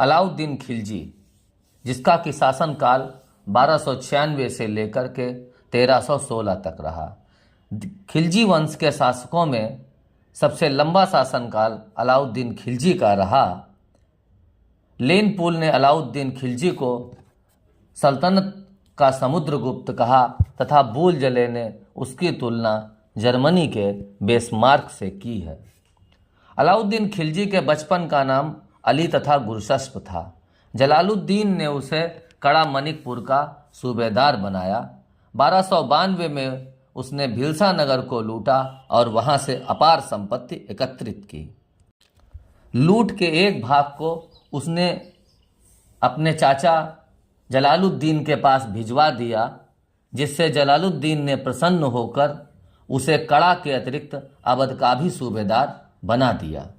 अलाउद्दीन खिलजी, जिसका कि शासनकाल 1296 से लेकर के 1316 तक रहा। खिलजी वंश के शासकों में सबसे लंबा शासनकाल अलाउद्दीन खिलजी का रहा। लेनपुल ने अलाउद्दीन खिलजी को सल्तनत का समुद्रगुप्त कहा तथा बुलजले ने उसकी तुलना जर्मनी के बेस्मार्क से की है। अलाउद्दीन खिलजी के बचपन का नाम अली तथा गुरशस्प था। जलालुद्दीन ने उसे कड़ा मनिकपुर का सूबेदार बनाया। 1292 में उसने भिलसा नगर को लूटा और वहां से अपार संपत्ति एकत्रित की। लूट के एक भाग को उसने अपने चाचा जलालुद्दीन के पास भिजवा दिया, जिससे जलालुद्दीन ने प्रसन्न होकर उसे कड़ा के अतिरिक्त अवध का भी सूबेदार बना दिया।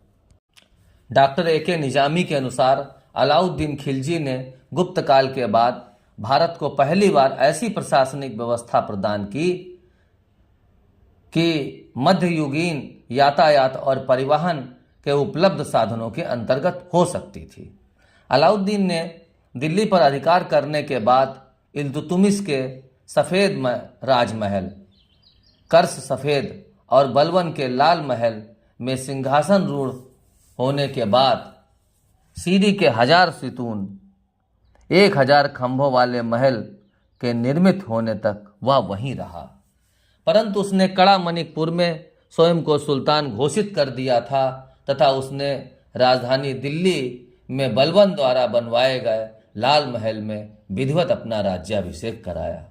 Doctor A K. निजामी के अनुसार अलाउद्दीन खिलजी ने गुप्त काल के बाद भारत को पहली बार ऐसी प्रशासनिक व्यवस्था प्रदान की कि मध्ययुगीन यातायात और परिवहन के उपलब्ध साधनों के अंतर्गत हो सकती थी। अलाउद्दीन ने दिल्ली पर अधिकार करने के बाद इल्तुतमिश के सफ़ेद राजमहल, कर्स सफ़ेद और बलबन के लाल महल में सिंहासन रूढ़ होने के बाद सीरी के 1000 सितून 1000 खंभों वाले महल के निर्मित होने तक वह वहीं रहा। परंतु उसने कड़ा मनिकपुर में स्वयं को सुल्तान घोषित कर दिया था तथा उसने राजधानी दिल्ली में बलबन द्वारा बनवाए गए लाल महल में विधिवत अपना राज्याभिषेक कराया।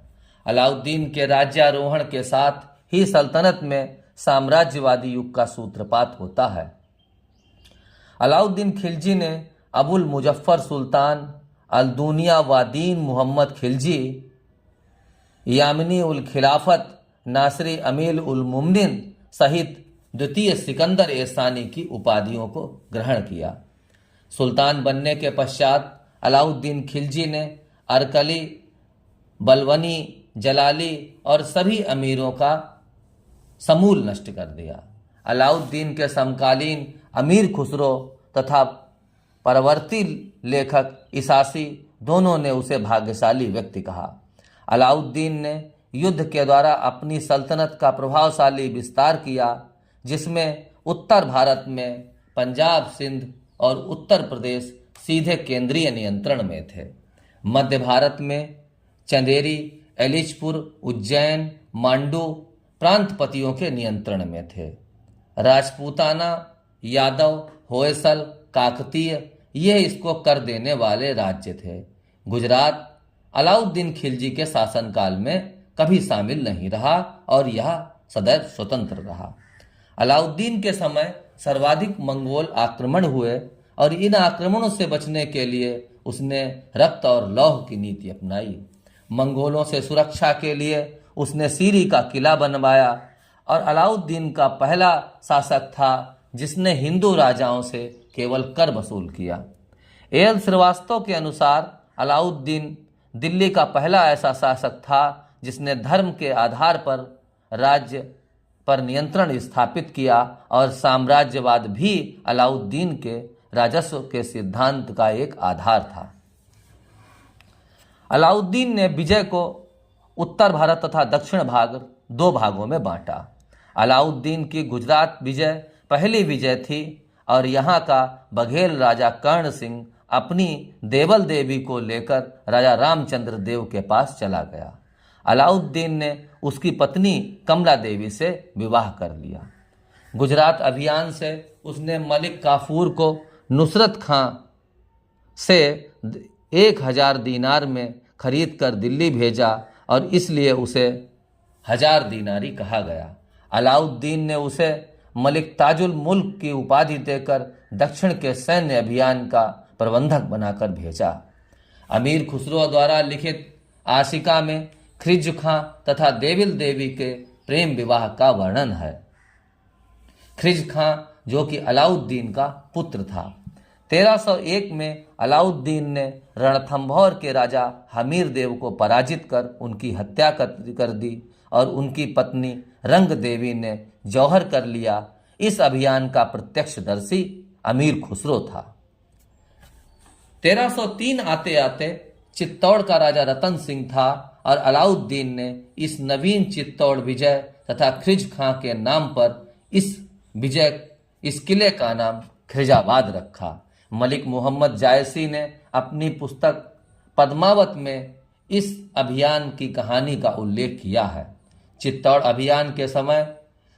अलाउद्दीन के राज्यारोहण के साथ ही सल्तनत में साम्राज्यवादी युग का सूत्रपात होता है। अलाउद्दीन खिलजी ने अबुल मुजफ्फर सुल्तान अल-दुनिया वादीन मोहम्मद खिलजी, यामिनी उल खिलाफत नासरी अमील उल मुमनिन सहित द्वितीय सिकंदर एसानी की उपाधियों को ग्रहण किया। सुल्तान बनने के पश्चात अलाउद्दीन खिलजी ने अरकली, बलवनी, जलाली और सभी अमीरों का समूल नष्ट कर दिया। अलाउद्दीन के समकालीन अमीर खुसरो तथा परवर्ती लेखक इसासी दोनों ने उसे भाग्यशाली व्यक्ति कहा। अलाउद्दीन ने युद्ध के द्वारा अपनी सल्तनत का प्रभावशाली विस्तार किया, जिसमें उत्तर भारत में पंजाब, सिंध और उत्तर प्रदेश सीधे केंद्रीय नियंत्रण में थे। मध्य भारत में चंदेरी, एलिचपुर, उज्जैन, मांडू प्रांतपतियों के नियंत्रण में थे। राजपूताना, यादव, होयसल, काकतीय ये इसको कर देने वाले राज्य थे। गुजरात अलाउद्दीन खिलजी के शासनकाल में कभी शामिल नहीं रहा और यह सदैव स्वतंत्र रहा। अलाउद्दीन के समय सर्वाधिक मंगोल आक्रमण हुए और इन आक्रमणों से बचने के लिए उसने रक्त और लौह की नीति अपनाई। मंगोलों से सुरक्षा के लिए उसने सीरी का किला बनवाया और अलाउद्दीन का पहला शासक था जिसने हिंदू राजाओं से केवल कर वसूल किया। एल श्रीवास्तव के अनुसार अलाउद्दीन दिल्ली का पहला ऐसा शासक था जिसने धर्म के आधार पर राज्य पर नियंत्रण स्थापित किया और साम्राज्यवाद भी अलाउद्दीन के राजस्व के सिद्धांत का एक आधार था। अलाउद्दीन ने विजय को उत्तर भारत तथा दक्षिण भाग 2 भागों में बांटा। अलाउद्दीन की गुजरात विजय पहली विजय थी और यहाँ का बघेल राजा कर्ण सिंह अपनी देवल देवी को लेकर राजा रामचंद्र देव के पास चला गया। अलाउद्दीन ने उसकी पत्नी कमला देवी से विवाह कर लिया। गुजरात अभियान से उसने मलिक काफूर को नुसरत खां से 1000 दीनार में खरीद कर दिल्ली भेजा और इसलिए उसे 1000 दीनारी कहा गया। अलाउद्दीन ने उसे मलिक ताजुल मुल्क की उपाधि देकर दक्षिण के सैन्य अभियान का प्रबंधक बनाकर भेजा। अमीर खुसरो द्वारा लिखित आशिका में खिज्र खां तथा देविल देवी के प्रेम विवाह का वर्णन है। खिज्र खां जो कि अलाउद्दीन का पुत्र था। 1301 में अलाउद्दीन ने रणथंभौर के राजा हमीर देव को पराजित कर उनकी हत्या कर दी और उनकी पत्नी रंग देवी ने जौहर कर लिया। इस अभियान का प्रत्यक्षदर्शी अमीर खुसरो था। 1303 आते आते चित्तौड़ का राजा रतन सिंह था और अलाउद्दीन ने इस नवीन चित्तौड़ विजय तथा खिज खां के नाम पर इस किले का नाम खिजाबाद रखा। मलिक मोहम्मद जायसी ने अपनी पुस्तक पद्मावत में इस अभियान की कहानी का उल्लेख किया है। चित्तौड़ अभियान के समय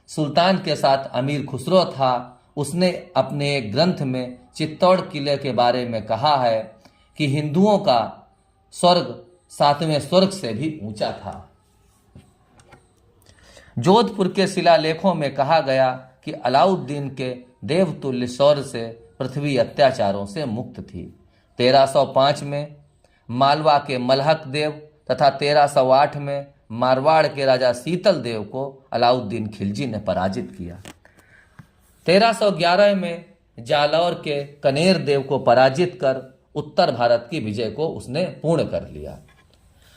सुल्तान के साथ अमीर खुसरो था। उसने अपने एक ग्रंथ में चित्तौड़ किले के बारे में कहा है कि हिंदुओं का स्वर्ग 7वें स्वर्ग से भी ऊंचा था। जोधपुर के शिलालेखों में कहा गया कि अलाउद्दीन के देवतुल्य शौर्य से पृथ्वी अत्याचारों से मुक्त थी। 1305 में मालवा के मलहक देव तथा 1308 में मारवाड़ के राजा शीतल देव को अलाउद्दीन खिलजी ने पराजित किया। 1311 में जालौर के कनेर देव को पराजित कर उत्तर भारत की विजय को उसने पूर्ण कर लिया।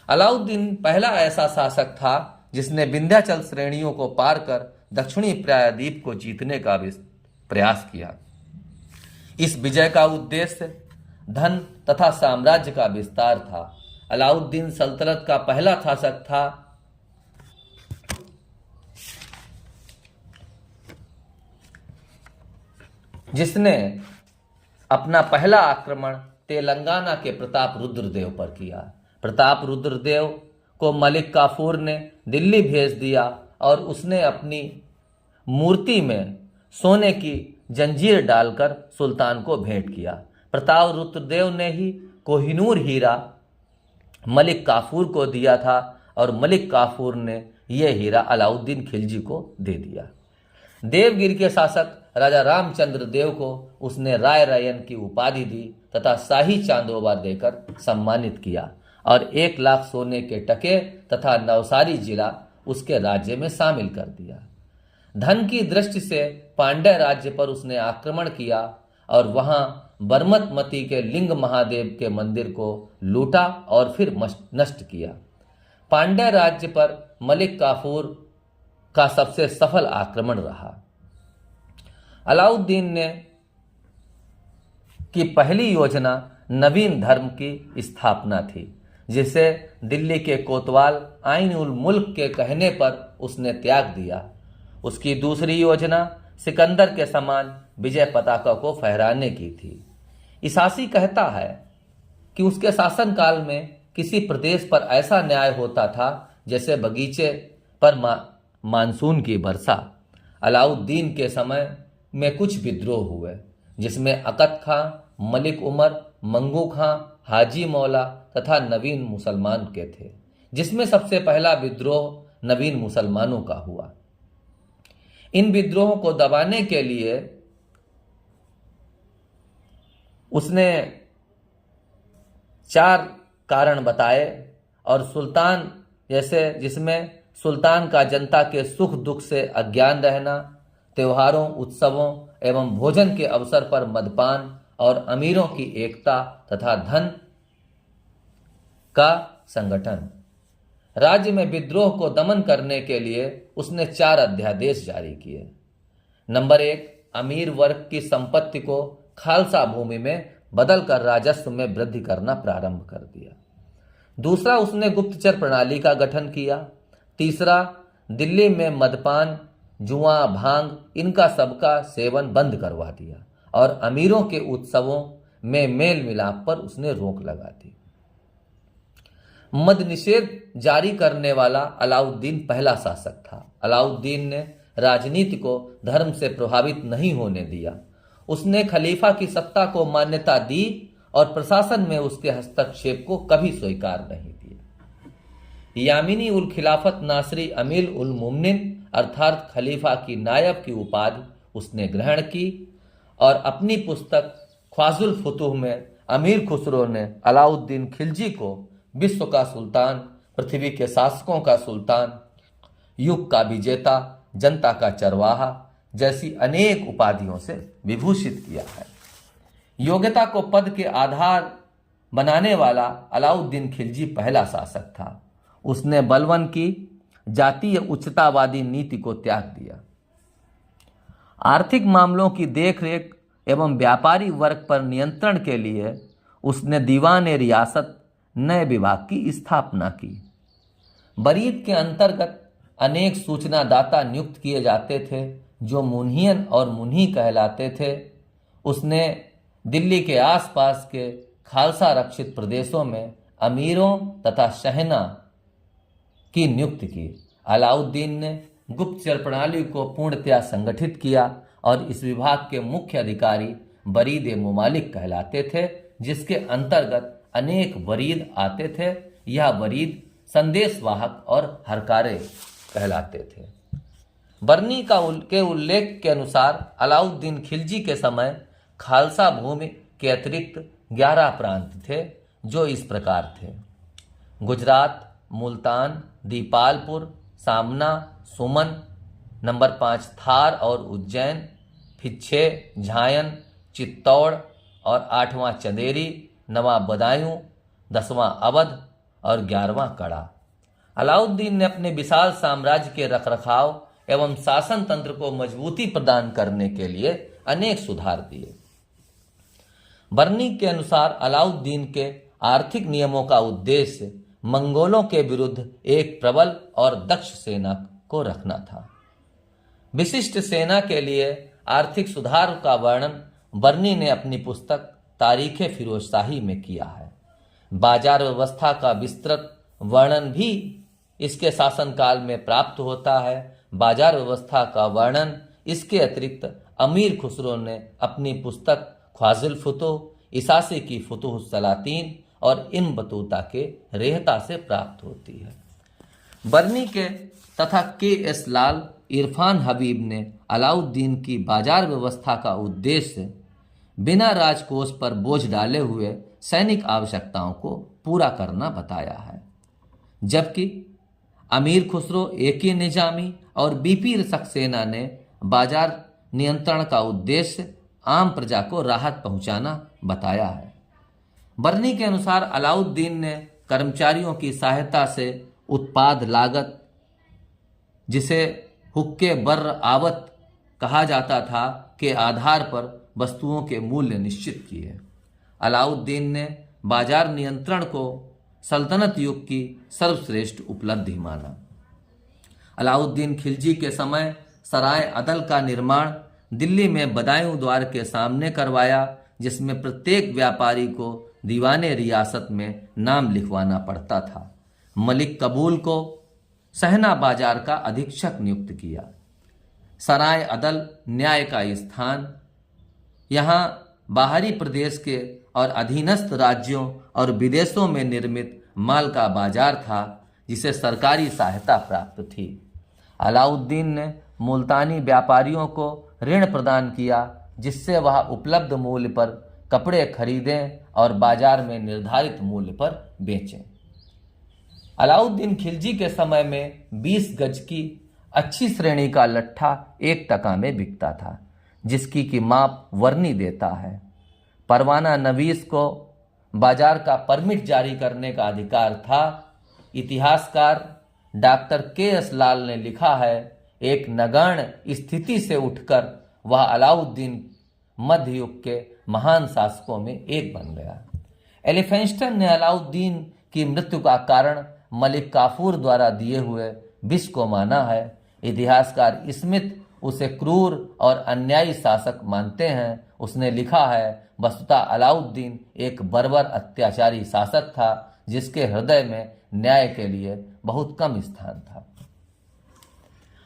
अलाउद्दीन पहला ऐसा शासक था जिसने विंध्याचल श्रेणियों को पार कर दक्षिणी प्रायद्वीप को जीतने का भी प्रयास किया। इस विजय का उद्देश्य धन तथा साम्राज्य का विस्तार था। अलाउद्दीन सल्तनत का पहला शासक था जिसने अपना पहला आक्रमण तेलंगाना के प्रताप रुद्रदेव पर किया। प्रताप रुद्रदेव को मलिक काफूर ने दिल्ली भेज दिया और उसने अपनी मूर्ति में सोने की जंजीर डालकर सुल्तान को भेंट किया। प्रताप रुद्रदेव ने ही कोहिनूर हीरा मलिक काफूर को दिया था और मलिक काफूर ने यह हीरा अलाउद्दीन खिलजी को दे दिया। देवगिरी के शासक राजा रामचंद्र देव को उसने राय रयन की उपाधि दी तथा शाही चांदोबा देकर सम्मानित किया और 1 लाख सोने के टके तथा नवसारी जिला उसके राज्य में शामिल कर दिया। धन की दृष्टि से पांड्य राज्य पर उसने आक्रमण किया और वहां बरमतमती के लिंग महादेव के मंदिर को लूटा और फिर नष्ट किया। पांड्य राज्य पर मलिक काफूर का सबसे सफल आक्रमण रहा। अलाउद्दीन ने की पहली योजना नवीन धर्म की स्थापना थी, जिसे दिल्ली के कोतवाल आइन उल मुल्क के कहने पर उसने त्याग दिया। उसकी दूसरी योजना सिकंदर के समान विजय पताका को फहराने की थी। इसासी कहता है कि उसके शासनकाल में किसी प्रदेश पर ऐसा न्याय होता था जैसे बगीचे पर मानसून की वर्षा। अलाउद्दीन के समय में कुछ विद्रोह हुए जिसमें अकत खां, मलिक उमर, मंगू खां, हाजी मौला तथा नवीन मुसलमान के थे, जिसमें सबसे पहला विद्रोह नवीन मुसलमानों का हुआ। इन विद्रोहों को दबाने के लिए उसने 4 कारण बताए और सुल्तान जैसे जिसमें सुल्तान का जनता के सुख दुख से अज्ञान रहना, त्योहारों, उत्सवों एवं भोजन के अवसर पर मदपान और अमीरों की एकता तथा धन का संगठन। राज्य में विद्रोह को दमन करने के लिए उसने 4 अध्यादेश जारी किए। नंबर 1, अमीर वर्ग की संपत्ति को खालसा भूमि में बदलकर राजस्व में वृद्धि करना प्रारंभ कर दिया। दूसरा, उसने गुप्तचर प्रणाली का गठन किया। तीसरा, दिल्ली में मदपान, जुआ, भांग इनका सबका सेवन बंद करवा दिया और अमीरों के उत्सवों में मेल मिलाप पर उसने रोक लगा दी। मद निषेध जारी करने वाला अलाउद्दीन पहला शासक था। अलाउद्दीन ने राजनीति को धर्म से प्रभावित नहीं होने दिया। उसने खलीफा की सत्ता को मान्यता दी और प्रशासन में उसके हस्तक्षेप को कभी स्वीकार नहीं किया। यामिनी उल खिलाफत नासरी अमीर उल मुमनिन अर्थात खलीफा की नायब की उपाधि उसने ग्रहण की और अपनी पुस्तक ख्वाजुल फुतूह में अमीर खुसरो ने अलाउद्दीन खिलजी को विश्व का सुल्तान, पृथ्वी के शासकों का सुल्तान, युग का विजेता, जनता का चरवाहा जैसी अनेक उपाधियों से विभूषित किया है। योग्यता को पद के आधार बनाने वाला अलाउद्दीन खिलजी पहला शासक था। उसने बलवन की जातीय उच्चतावादी नीति को त्याग दिया। आर्थिक मामलों की देखरेख एवं व्यापारी वर्ग पर नियंत्रण के लिए उसने दीवान रियासत नए विभाग की स्थापना की। बरीद के अंतर्गत अनेक सूचनादाता नियुक्त किए जाते थे जो मुन्हियन और मुन्ही कहलाते थे। उसने दिल्ली के आसपास के खालसा रक्षित प्रदेशों में अमीरों तथा शहना की नियुक्ति की। अलाउद्दीन ने गुप्तचर प्रणाली को पूर्णतया संगठित किया और इस विभाग के मुख्य अधिकारी बरीद मुमालिक कहलाते थे, जिसके अंतर्गत अनेक वरीद आते थे। यह वरीद संदेशवाहक और हरकारे कहलाते थे। बरनी के उल्लेख के अनुसार अलाउद्दीन खिलजी के समय खालसा भूमि के अतिरिक्त 11 प्रांत थे, जो इस प्रकार थे: गुजरात, मुल्तान, दीपालपुर, सामना, सुमन, नंबर 5 थार और उज्जैन, फिर 6 झायन, चित्तौड़ और 8वां चंदेरी, 9वां बदायूं, 10वां अवध और 11वां कड़ा। अलाउद्दीन ने अपने विशाल साम्राज्य के रखरखाव एवं शासन तंत्र को मजबूती प्रदान करने के लिए अनेक सुधार दिए। बरनी के अनुसार अलाउद्दीन के आर्थिक नियमों का उद्देश्य मंगोलों के विरुद्ध एक प्रबल और दक्ष सेना को रखना था। विशिष्ट सेना के लिए आर्थिक सुधार का वर्णन बरनी ने अपनी पुस्तक तारीख फिरोजशाही में किया है। बाजार व्यवस्था का विस्तृत वर्णन भी इसके शासनकाल में प्राप्त होता है। बाजार व्यवस्था का वर्णन इसके अतिरिक्त अमीर खुसरो ने अपनी पुस्तक ख्वाजिल फुतूह, इसासी की फुतूह सलातीन और इन बतूता के रेहता से प्राप्त होती है। बरनी के तथा के.एस. लाल, इरफान हबीब ने अलाउद्दीन की बाजार व्यवस्था का उद्देश्य बिना राजकोष पर बोझ डाले हुए सैनिक आवश्यकताओं को पूरा करना बताया है, जबकि अमीर खुसरो, ए.के. निजामी और बी.पी. सक्सेना ने बाजार नियंत्रण का उद्देश्य आम प्रजा को राहत पहुंचाना बताया है। बरनी के अनुसार अलाउद्दीन ने कर्मचारियों की सहायता से उत्पाद लागत, जिसे हुक्के बर्र आवत कहा जाता था, के आधार पर वस्तुओं के मूल्य निश्चित किए। अलाउद्दीन ने बाजार नियंत्रण को सल्तनत युग की सर्वश्रेष्ठ उपलब्धि माना। अलाउद्दीन खिलजी के समय सराय अदल का निर्माण दिल्ली में बदायूं द्वार के सामने करवाया, जिसमें प्रत्येक व्यापारी को दीवाने रियासत में नाम लिखवाना पड़ता था। मलिक कबूल को सहना बाजार का अधीक्षक नियुक्त किया। सराय अदल न्याय का स्थान, यहाँ बाहरी प्रदेश के और अधीनस्थ राज्यों और विदेशों में निर्मित माल का बाजार था, जिसे सरकारी सहायता प्राप्त थी। अलाउद्दीन ने मुल्तानी व्यापारियों को ऋण प्रदान किया, जिससे वह उपलब्ध मूल्य पर कपड़े खरीदें और बाजार में निर्धारित मूल्य पर बेचें। अलाउद्दीन खिलजी के समय में 20 गज की अच्छी श्रेणी का लट्ठा 1 टका में बिकता था, जिसकी की माप वर्नी देता है। परवाना नवीस को बाजार का परमिट जारी करने का अधिकार था। इतिहासकार डॉक्टर के.एस. लाल ने लिखा है, एक नगण्य स्थिति से उठकर वह अलाउद्दीन मध्य युग के महान शासकों में एक बन गया। एलिफेंस्टन ने अलाउद्दीन की मृत्यु का कारण मलिक काफूर द्वारा दिए हुए विष को माना है। इतिहासकार स्मिथ उसे क्रूर और अन्यायी शासक मानते हैं। उसने लिखा है, वस्तुतः अलाउद्दीन एक बर्बर अत्याचारी शासक था, जिसके हृदय में न्याय के लिए बहुत कम स्थान था।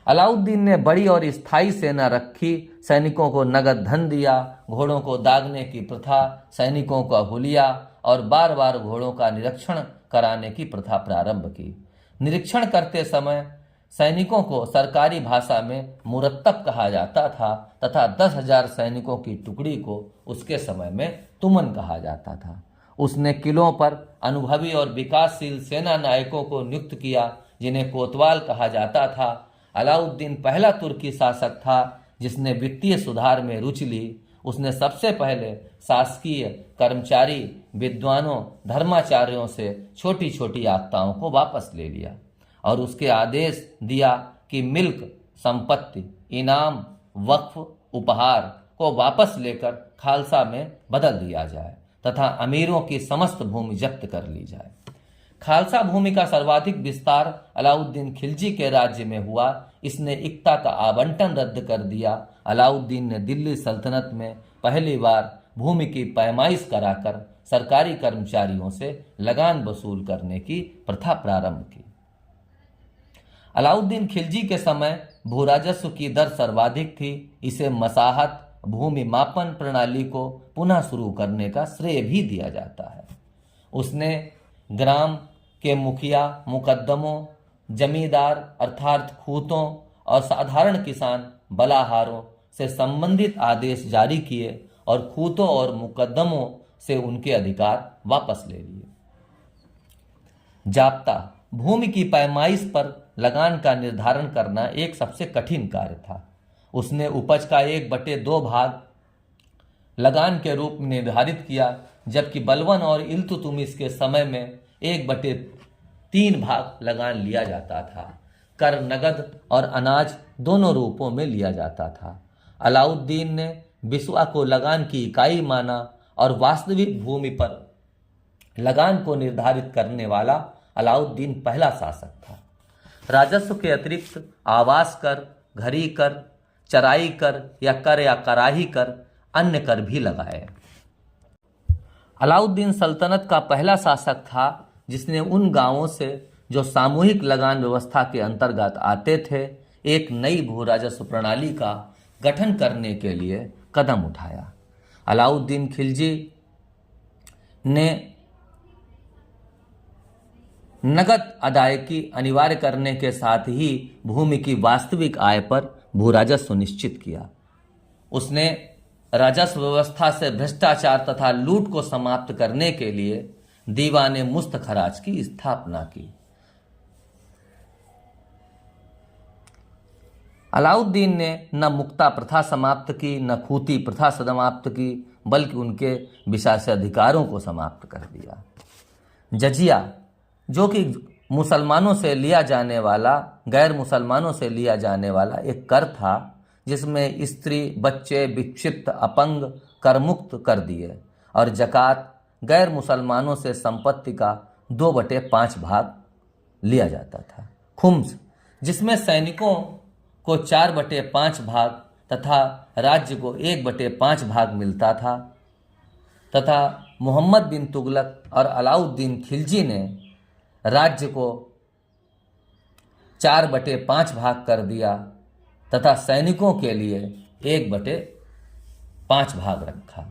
अलाउद्दीन ने बड़ी और स्थायी सेना रखी, सैनिकों को नगद धन दिया, घोड़ों को दागने की प्रथा, सैनिकों का हुलिया और बार बार घोड़ों का निरीक्षण कराने की प्रथा प्रारंभ की। निरीक्षण करते समय सैनिकों को सरकारी भाषा में मुरत्तब कहा जाता था तथा 10,000 सैनिकों की टुकड़ी को उसके समय में तुमन कहा जाता था। उसने किलों पर अनुभवी और विकासशील सेना नायकों को नियुक्त किया, जिन्हें कोतवाल कहा जाता था। अलाउद्दीन पहला तुर्की शासक था जिसने वित्तीय सुधार में रुचि ली। उसने सबसे पहले शासकीय कर्मचारी, विद्वानों, धर्माचार्यों से छोटी छोटी आख्ताओं को वापस ले लिया और उसके आदेश दिया कि मिल्क, संपत्ति, इनाम, वक्फ, उपहार को वापस लेकर खालसा में बदल दिया जाए। तथा अमीरों की समस्त भूमि जब्त कर ली जाए। खालसा भूमि का सर्वाधिक विस्तार अलाउद्दीन खिलजी के राज्य में हुआ। इसने इक्ता का आवंटन रद्द कर दिया। अलाउद्दीन ने दिल्ली सल्तनत में पहली बार भूमि की पैमाइश कराकर सरकारी कर्मचारियों से लगान वसूल करने की प्रथा प्रारंभ की। अलाउद्दीन खिलजी के समय भूराजस्व की दर सर्वाधिक थी। इसे मसाहत भूमि मापन प्रणाली को पुनः शुरू करने का श्रेय भी दिया जाता है। उसने ग्राम के मुखिया, मुकद्दमों, जमींदार अर्थात खूतों और साधारण किसान बलाहारों से संबंधित आदेश जारी किए और खूतों और मुकद्दमों से उनके अधिकार वापस ले लिए। जाप्ता भूमि की पैमाइश पर लगान का निर्धारण करना एक सबसे कठिन कार्य था। उसने उपज का 1/2 भाग लगान के रूप में निर्धारित किया, जबकि बलबन और इल्तुतमिश के समय में 1/3 भाग लगान लिया जाता था। कर नगद और अनाज दोनों रूपों में लिया जाता था। अलाउद्दीन ने बिस्वा को लगान की इकाई माना और वास्तविक भूमि पर लगान को निर्धारित करने वाला अलाउद्दीन पहला शासक था। राजस्व के अतिरिक्त आवास कर, घरी कर, चराई कर या कराही कर, अन्य कर भी लगाए। अलाउद्दीन सल्तनत का पहला शासक था जिसने उन गांवों से जो सामूहिक लगान व्यवस्था के अंतर्गत आते थे, एक नई भू राजस्व प्रणाली का गठन करने के लिए कदम उठाया। अलाउद्दीन खिलजी ने नगद अदायगी अनिवार्य करने के साथ ही भूमि की वास्तविक आय पर भू राजस्व सुनिश्चित किया। उसने राजस्व व्यवस्था से भ्रष्टाचार तथा लूट को समाप्त करने के लिए दीवाने मुस्त खराज की स्थापना की। अलाउद्दीन ने न मुक्ता प्रथा समाप्त की, न खूती प्रथा समाप्त की, बल्कि उनके विशेषाधिकारों को समाप्त कर दिया। जजिया, जो कि मुसलमानों से लिया जाने वाला, गैर मुसलमानों से लिया जाने वाला एक कर था, जिसमें स्त्री, बच्चे, विक्षिप्त, अपंग कर मुक्त कर दिए, और जकात गैर मुसलमानों से संपत्ति का 2/5 भाग लिया जाता था। खुम्स, जिसमें सैनिकों को 4/5 भाग तथा राज्य को 1/5 भाग मिलता था, तथा मोहम्मद बिन तुगलक और अलाउद्दीन खिलजी ने राज्य को 4/5 भाग कर दिया तथा सैनिकों के लिए 1/5 भाग रखा।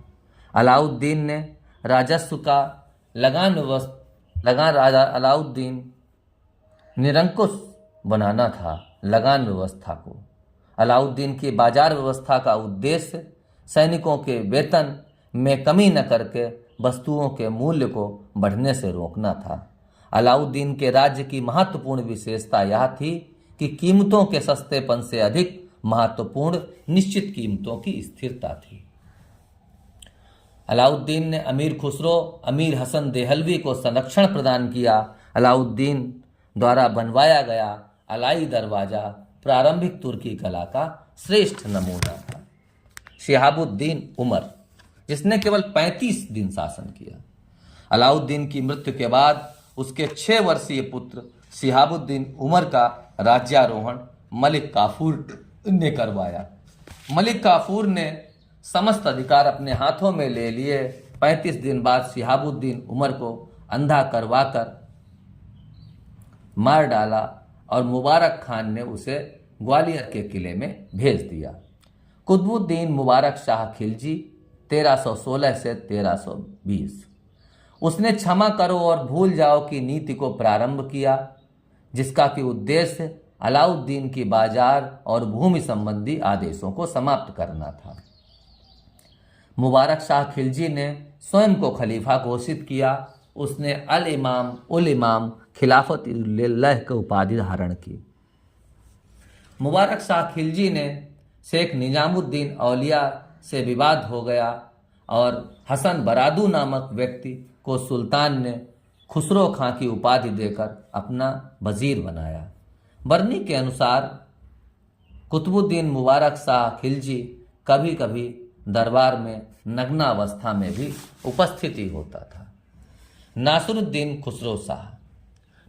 अलाउद्दीन ने राजस्व का अलाउद्दीन निरंकुश बनाना था लगान व्यवस्था को। अलाउद्दीन की बाजार व्यवस्था का उद्देश्य सैनिकों के वेतन में कमी न करके वस्तुओं के मूल्य को बढ़ने से रोकना था। अलाउद्दीन के राज्य की महत्वपूर्ण विशेषता यह थी कि कीमतों के सस्तेपन से अधिक महत्वपूर्ण निश्चित कीमतों की स्थिरता थी। अलाउद्दीन ने अमीर खुसरो, अमीर हसन देहलवी को संरक्षण प्रदान किया। अलाउद्दीन द्वारा बनवाया गया अलाई दरवाजा प्रारंभिक तुर्की कला का श्रेष्ठ नमूना था। शिहाबुद्दीन उमर, जिसने केवल 35 दिन शासन किया। अलाउद्दीन की मृत्यु के बाद उसके 6 वर्षीय पुत्र शिहाबुद्दीन उमर का राज्यारोहण मलिक काफूर ने करवाया। मलिक काफूर ने समस्त अधिकार अपने हाथों में ले लिए। 35 दिन बाद शिहाबुद्दीन उमर को अंधा करवाकर मार डाला और मुबारक खान ने उसे ग्वालियर के किले में भेज दिया। कुतुबुद्दीन मुबारक शाह खिलजी 1316 से 1320, उसने क्षमा करो और भूल जाओ की नीति को प्रारंभ किया, जिसका कि उद्देश्य अलाउद्दीन की बाजार और भूमि संबंधी आदेशों को समाप्त करना था। मुबारक शाह खिलजी ने स्वयं को खलीफा घोषित किया। उसने अल इमाम उल इमाम खिलाफत उल्लाह की उपाधि धारण की। मुबारक शाह खिलजी ने शेख निजामुद्दीन औलिया से विवाद हो गया और हसन बरादू नामक व्यक्ति को सुल्तान ने खुसरो खां की उपाधि देकर अपना वजीर बनाया। बरनी के अनुसार कुतुबुद्दीन मुबारक शाह खिलजी कभी कभी दरबार में नग्नावस्था में भी उपस्थिति होता था। नासिरुद्दीन खुसरो शाह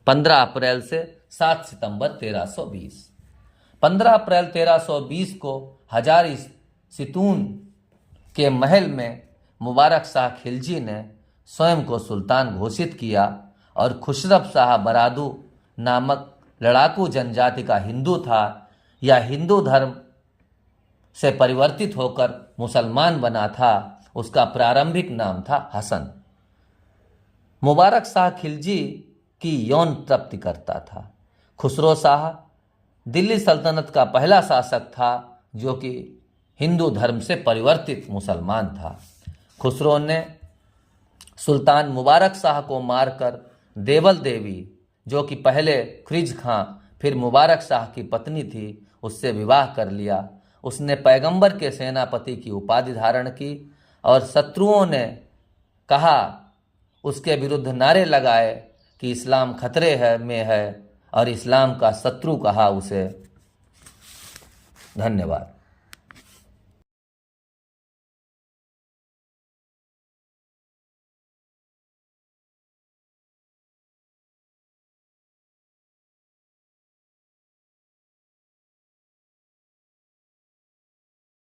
15 अप्रैल से 7 सितंबर 1320। 15 अप्रैल 1320 को हजारी सितून के महल में मुबारक शाह खिलजी ने स्वयं को सुल्तान घोषित किया और खुशरफ शाह बरादू नामक लड़ाकू जनजाति का हिंदू था या हिंदू धर्म से परिवर्तित होकर मुसलमान बना था, उसका प्रारंभिक नाम था हसन। मुबारक शाह खिलजी की यौन तृप्ति करता था। खुसरो शाह दिल्ली सल्तनत का पहला शासक था जो कि हिंदू धर्म से परिवर्तित मुसलमान था। खुसरो ने सुल्तान मुबारक शाह को मारकर देवल देवी, जो कि पहले ख्रिज खां फिर मुबारक शाह की पत्नी थी, उससे विवाह कर लिया। उसने पैगंबर के सेनापति की उपाधि धारण की और शत्रुओं ने कहा, उसके विरुद्ध नारे लगाए कि इस्लाम खतरे में है और इस्लाम का शत्रु कहा उसे। धन्यवाद।